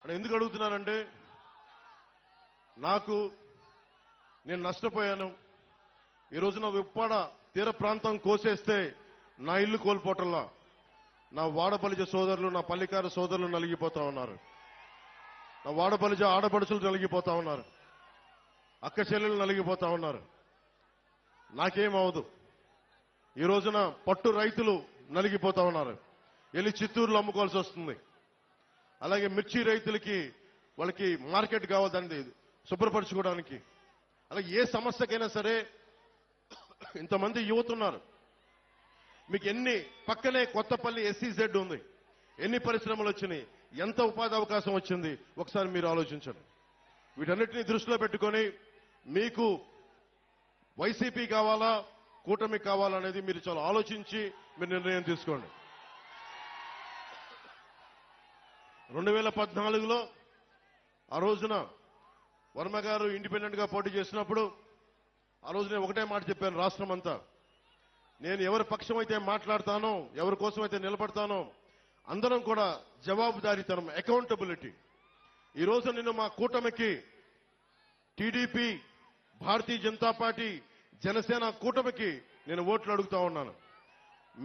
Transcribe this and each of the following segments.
అని ఎందుకు అడుగుతున్నానంటే నేను నష్టపోయాను. ఈ రోజున ఉప్పాడ తీర ప్రాంతం కోసేస్తే నా ఇల్లు కోల్పోవటంలా నా వాడపలిజ సోదరులు, నా పల్లికార సోదరులు నలిగిపోతా ఉన్నారు. నా వాడపలిజ ఆడపడుచులు నలిగిపోతా ఉన్నారు. అక్క చెల్లెలు నలిగిపోతా ఉన్నారు. నాకేమవదు. ఈ రోజున పట్టు రైతులు నలిగిపోతా ఉన్నారు. వెళ్ళి చిత్తూరులో అమ్ముకోవాల్సి వస్తుంది. అలాగే మిర్చి రైతులకి వాళ్ళకి మార్కెట్ కావాలి దాన్ని శుభ్రపరచుకోవడానికి. అలాగే ఏ సమస్యకైనా సరే ఇంతమంది యువత ఉన్నారు. మీకు ఎన్ని పక్కనే కొత్తపల్లి SEZ ఉంది. ఎన్ని పరిశ్రమలు వచ్చినాయి, ఎంత ఉపాధి అవకాశం వచ్చింది ఒకసారి మీరు ఆలోచించండి. వీటన్నిటిని దృష్టిలో పెట్టుకొని మీకు వైసీపీ కావాలా కూటమి కావాలా అనేది మీరు చాలా ఆలోచించి మీరు నిర్ణయం తీసుకోండి. 2014లో ఆ రోజున వర్మ గారు ఇండిపెండెంట్ గా పోటీ చేసినప్పుడు ఆ రోజు నేను ఒకటే మాట చెప్పాను. రాష్ట్రం అంతా నేను ఎవరి పక్షం అయితే మాట్లాడతానో, ఎవరి కోసం అయితే నిలబడతానో అందరం కూడా జవాబుదారీతనం, అకౌంటబిలిటీ. ఈ రోజు నేను మా కూటమికి టీడీపీ, భారతీయ జనతా పార్టీ, జనసేన కూటమికి నేను ఓట్లు అడుగుతా ఉన్నాను.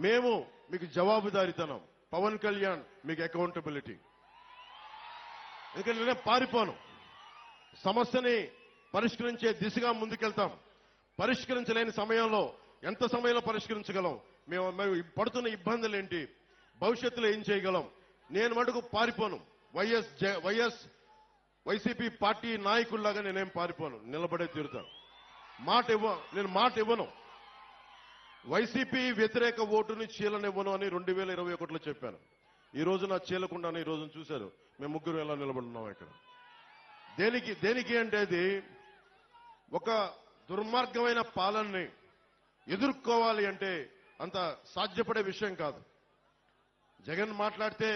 మేము మీకు జవాబుదారీతనం, పవన్ కళ్యాణ్ మీకు అకౌంటబిలిటీ. ఎందుకంటే నేనే పారిపోను. సమస్యని పరిష్కరించే దిశగా ముందుకెళ్తాం. పరిష్కరించలేని సమయంలో ఎంత సమయంలో పరిష్కరించగలం, మేము పడుతున్న ఇబ్బందులు ఏంటి, భవిష్యత్తులో ఏం చేయగలం, నేను మటుకు పారిపోను. వైసీపీ పార్టీ నాయకుల్లాగా నేనేం పారిపోను, నిలబడే తీరుతాను. నేను మాట ఇవ్వను. వైసీపీ వ్యతిరేక ఓటుని చీలనివ్వను అని 2021లో చెప్పాను. ఈ రోజు నా చీలకుండానే ఈ రోజున చూశారు మేము ముగ్గురు ఎలా నిలబడున్నాం ఇక్కడ. దేనికి అంటే అది ఒక దుర్మార్గమైన పాలనని ఎదుర్కోవాలి అంటే అంత సాధ్యపడే విషయం కాదు. జగన్ మాట్లాడితే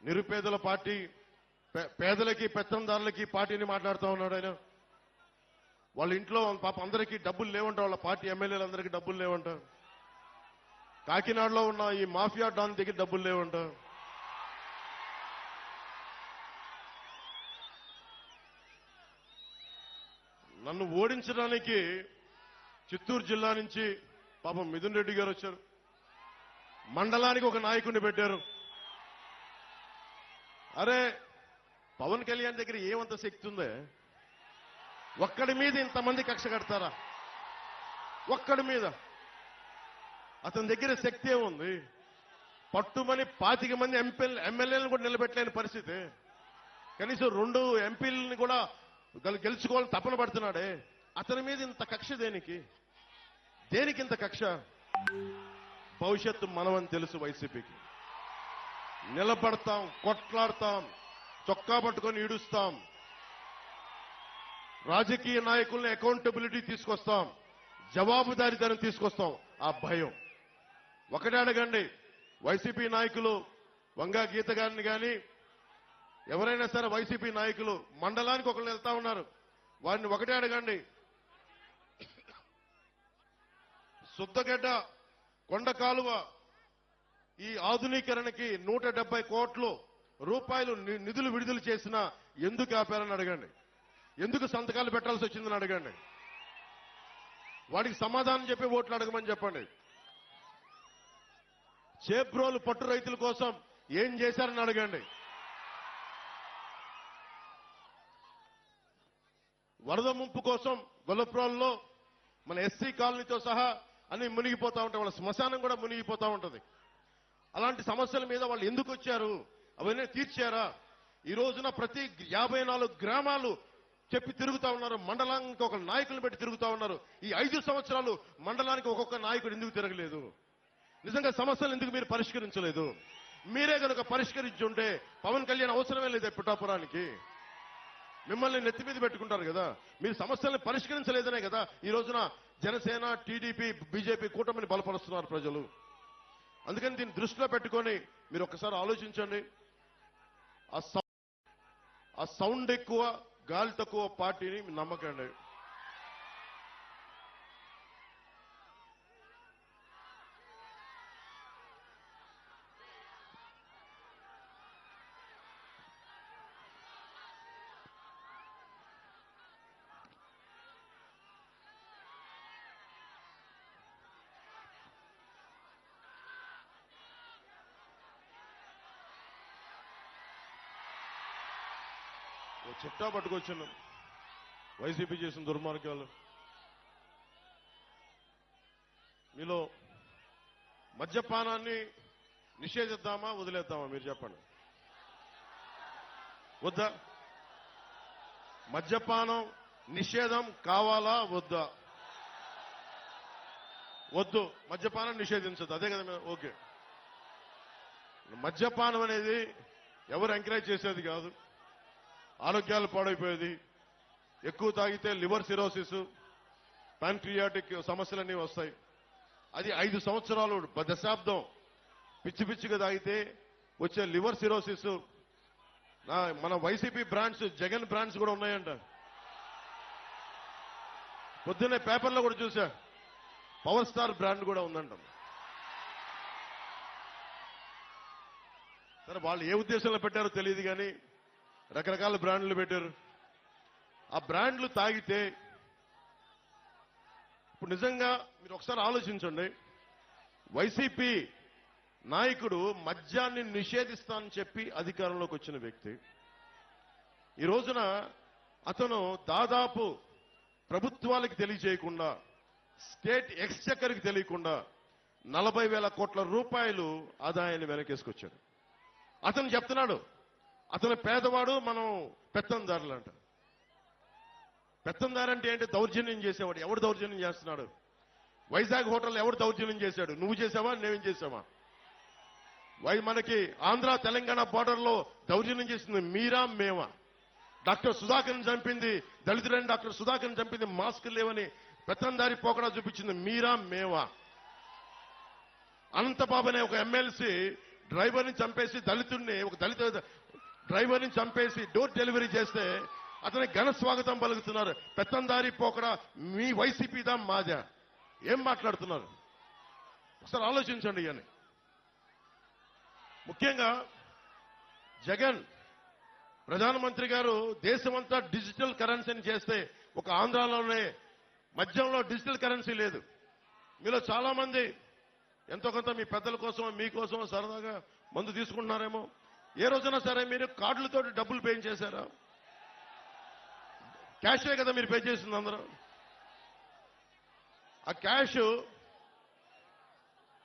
నిరుపేదల పార్టీ, పేదలకి పెత్తందారులకి పార్టీని మాట్లాడుతూ ఉన్నాడు ఆయన. వాళ్ళ ఇంట్లో పాప అందరికీ డబ్బులు లేవంట, వాళ్ళ పార్టీ ఎమ్మెల్యేలందరికీ డబ్బులు లేవంట. కాకినాడలో ఉన్న ఈ మాఫియా డాన్ దగ్గర డబ్బులు లేవంట. నన్ను ఓడించడానికి చిత్తూరు జిల్లా నుంచి పాపం మిథున్ రెడ్డి గారు వచ్చారు. మండలానికి ఒక నాయకుడిని పెట్టారు. అరే పవన్ కళ్యాణ్ దగ్గర ఏమంత శక్తి ఉందే? ఒక్కడి మీద ఇంతమంది కక్ష కడతారా? ఒక్కడి మీద అతని దగ్గర శక్తి ఏముంది? పట్టుమని 25 మంది ఎమ్మెల్యేలను కూడా నిలబెట్టలేని పరిస్థితి. కనీసం 2 ఎంపీలని కూడా గెలుచుకోవాలని తపన పడుతున్నాడే. అతని మీద ఇంత కక్ష దేనికి ఇంత కక్ష? భవిష్యత్తు మనమని తెలుసు. వైసీపీకి నిలబడతాం, కొట్లాడతాం, చొక్కా పట్టుకొని ఈడుస్తాం. రాజకీయ నాయకుల్ని అకౌంటబిలిటీ తీసుకొస్తాం, జవాబుదారీతనం తీసుకొస్తాం. ఆ భయం ఒకటే అడగండి. వైసీపీ నాయకులు వంగా గీత గారిని కానీ ఎవరైనా సరే వైసీపీ నాయకులు మండలానికి ఒకళ్ళు వెళ్తా ఉన్నారు. వారిని ఒకటే అడగండి. సుద్దగడ్డ కొండ కాలువ ఈ ఆధునీకరణకి 170 కోట్ల రూపాయలు నిధులు విడుదల చేసినా ఎందుకు ఆపారని అడగండి. ఎందుకు సంతకాలు పెట్టాల్సి వచ్చిందని అడగండి. వాడికి సమాధానం చెప్పి ఓట్లు అడగమని చెప్పండి. చేబ్రోలు పట్టు రైతుల కోసం ఏం చేశారని అడగండి. వరద ముంపు కోసం గొల్లప్రోల్లో మన ఎస్సీ కాలనీతో సహా అన్ని మునిగిపోతా ఉంటాయి. వాళ్ళ శ్మశానం కూడా మునిగిపోతా ఉంటుంది. అలాంటి సమస్యల మీద వాళ్ళు ఎందుకు వచ్చారు? అవన్నీ తీర్చారా? ఈ రోజున ప్రతి 54 గ్రామాలు చెప్పి తిరుగుతా ఉన్నారు. మండలానికి ఒక నాయకులను పెట్టి తిరుగుతా ఉన్నారు. ఈ 5 సంవత్సరాలు మండలానికి ఒక్కొక్క నాయకుడు ఎందుకు తిరగలేదు? నిజంగా సమస్యలు ఎందుకు మీరు పరిష్కరించలేదు? మీరే కనుక పరిష్కరించుంటే పవన్ కళ్యాణ్ అవసరమే లేదు పిఠాపురానికి. మిమ్మల్ని నెత్తి మీద పెట్టుకుంటారు కదా. మీరు సమస్యలను పరిష్కరించలేదనే కదా ఈ రోజున జనసేన, టీడీపీ, బీజేపీ కూటమిని బలపరుస్తున్నారు ప్రజలు. అందుకని దీన్ని దృష్టిలో పెట్టుకొని మీరు ఒకసారి ఆలోచించండి. ఆ సౌండ్ ఎక్కువ, గాలి తక్కువ పార్టీని నమ్మకండి. ఓ చిట్టా పట్టుకొచ్చాను వైసీపీ చేసిన దుర్మార్గాలు. మీలో మద్యపానాన్ని నిషేధిద్దామా వదిలేద్దామా మీరు చెప్పండి. వద్దా? మద్యపానం నిషేధం కావాలా వద్దా? వద్దు, మద్యపానం నిషేధించదు. అదే కదా ఓకే. మద్యపానం అనేది ఎవరు ఎంకరేజ్ చేసేది కాదు. ఆరోగ్యాలు పాడైపోయేది. ఎక్కువ తాగితే లివర్ సిరోసిస్, ప్యాంక్రియాటిక్ సమస్యలన్నీ వస్తాయి. అది 5 సంవత్సరాలు దశాబ్దం పిచ్చి పిచ్చిగా తాగితే వచ్చే లివర్ సిరోసిస్. మన వైసీపీ బ్రాండ్స్, జగన్ బ్రాండ్స్ కూడా ఉన్నాయంట. పొద్దున్నే పేపర్లో కూడా చూసా, పవర్ స్టార్ బ్రాండ్ కూడా ఉందంట. సరే, వాళ్ళు ఏ ఉద్దేశంలో పెట్టారో తెలియదు కానీ రకరకాల బ్రాండ్లు పెట్టారు. ఆ బ్రాండ్లు తాగితే ఇప్పుడు నిజంగా మీరు ఒకసారి ఆలోచించండి. వైసీపీ నాయకుడు మద్యాన్ని నిషేధిస్తానని చెప్పి అధికారంలోకి వచ్చిన వ్యక్తి. ఈ రోజున అతను దాదాపు ప్రభుత్వాలకు తెలియజేయకుండా, స్టేట్ ఎక్స్చెక్కర్కి తెలియకుండా 40,000 కోట్ల రూపాయలు ఆదాయాన్ని వెనకేసుకొచ్చాడు. అతను చెప్తున్నాడు అతను పేదవాడు, మనం పెత్తందారులంట. పెత్తందారంటే ఏంటి? దౌర్జన్యం చేసేవాడు. ఎవడు దౌర్జన్యం చేస్తున్నాడు? వైజాగ్ హోటల్ ఎవడు దౌర్జన్యం చేశాడు? నువ్వు చేసావా, నేనేం చేసావా? మనకి ఆంధ్ర తెలంగాణ బార్డర్ లో దౌర్జన్యం చేసింది మీరా మేమా? డాక్టర్ సుధాకర్ని చంపింది, దళితుడైన డాక్టర్ సుధాకర్ని చంపింది మాస్క్ లేవని పెత్తందారి పోకడా చూపించింది మీరా మేమా? అనంతబాబు అనే ఒక ఎమ్మెల్సీ డ్రైవర్ని చంపేసి, ఒక దళిత డ్రైవర్ని చంపేసి డోర్ డెలివరీ చేస్తే అతనికి ఘన స్వాగతం పలుకుతున్నారు. పెత్తందారి పోకడా మీ వైసీపీదా మాదా? ఏం మాట్లాడుతున్నారు? ఒకసారి ఆలోచించండి. అని ముఖ్యంగా జగన్ ప్రధానమంత్రి గారు దేశమంతా డిజిటల్ కరెన్సీని చేస్తే ఒక ఆంధ్రాలోనే మద్యంలో డిజిటల్ కరెన్సీ లేదు. మీలో చాలా మంది ఎంతో కొంత మీ పెద్దల కోసం, మీకోసం సరదాగా మందు తీసుకుంటున్నారేమో. ఏ రోజున సరే మీరు కార్డులతో డబ్బులు పే చేశారా? క్యాషే కదా మీరు పే చేసింది అందరూ. ఆ క్యాష్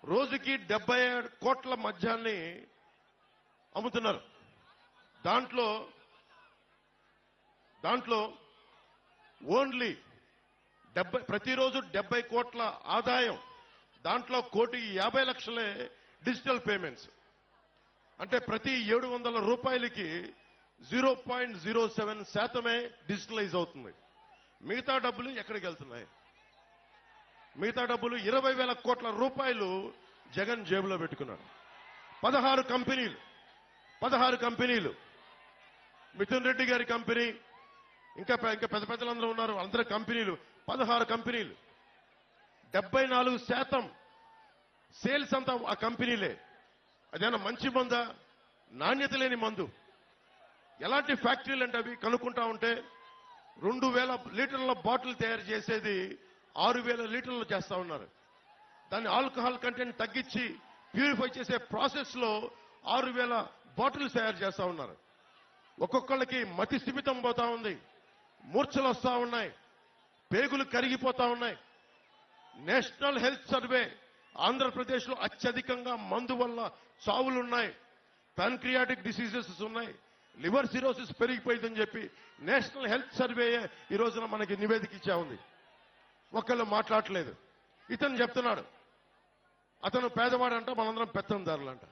రోజుకి 77 కోట్ల మద్యాన్ని అమ్ముతున్నారు. దాంట్లో ఓన్లీ ప్రతిరోజు 70 కోట్ల ఆదాయం. దాంట్లో 1,50,00,000 డిజిటల్ పేమెంట్స్. అంటే ప్రతి 700 రూపాయలకి 0.07% డిజిటలైజ్ అవుతుంది. మిగతా డబ్బులు ఎక్కడికి వెళ్తున్నాయి? మిగతా డబ్బులు 20,000 కోట్ల రూపాయలు జగన్ జేబులో పెట్టుకున్నాడు. 16 కంపెనీలు, మిథున్ రెడ్డి గారి కంపెనీ, ఇంకా పెద్ద పెద్దలందరూ ఉన్నారు, అందరి కంపెనీలు, 16 కంపెనీలు. 74% సేల్స్ అంతా ఆ కంపెనీలే. అదేనా మంచి మందా? నాణ్యత లేని మందు. ఎలాంటి ఫ్యాక్టరీలు అంటే అవి కనుక్కుంటా ఉంటే 2,000 లీటర్ల బాటిల్ తయారు చేసేది 6,000 లీటర్లు చేస్తా ఉన్నారు. దాన్ని ఆల్కహాల్ కంటెంట్ తగ్గించి ప్యూరిఫై చేసే ప్రాసెస్ లో 6,000 బాటిల్స్ తయారు చేస్తా ఉన్నారు. ఒక్కొక్కళ్ళకి మతి స్థిమితం పోతా ఉంది, మూర్ఛలు వస్తా ఉన్నాయి, పేగులు కరిగిపోతా ఉన్నాయి. నేషనల్ హెల్త్ సర్వే ఆంధ్రప్రదేశ్ లో అత్యధికంగా మందు వల్ల చావులున్నాయి, ప్యాన్క్రియాటిక్ డిసీజెస్ ఉన్నాయి, లివర్ సిరోసిస్ పెరిగిపోయిందని చెప్పి నేషనల్ హెల్త్ సర్వే ఈ రోజున మనకి నివేదిక ఇచ్చా ఉంది. ఒక్కళ్ళు మాట్లాడలేదు. ఇతను చెప్తున్నాడు అతను పేదవాడంట, మనందరం పెత్తందారులంట.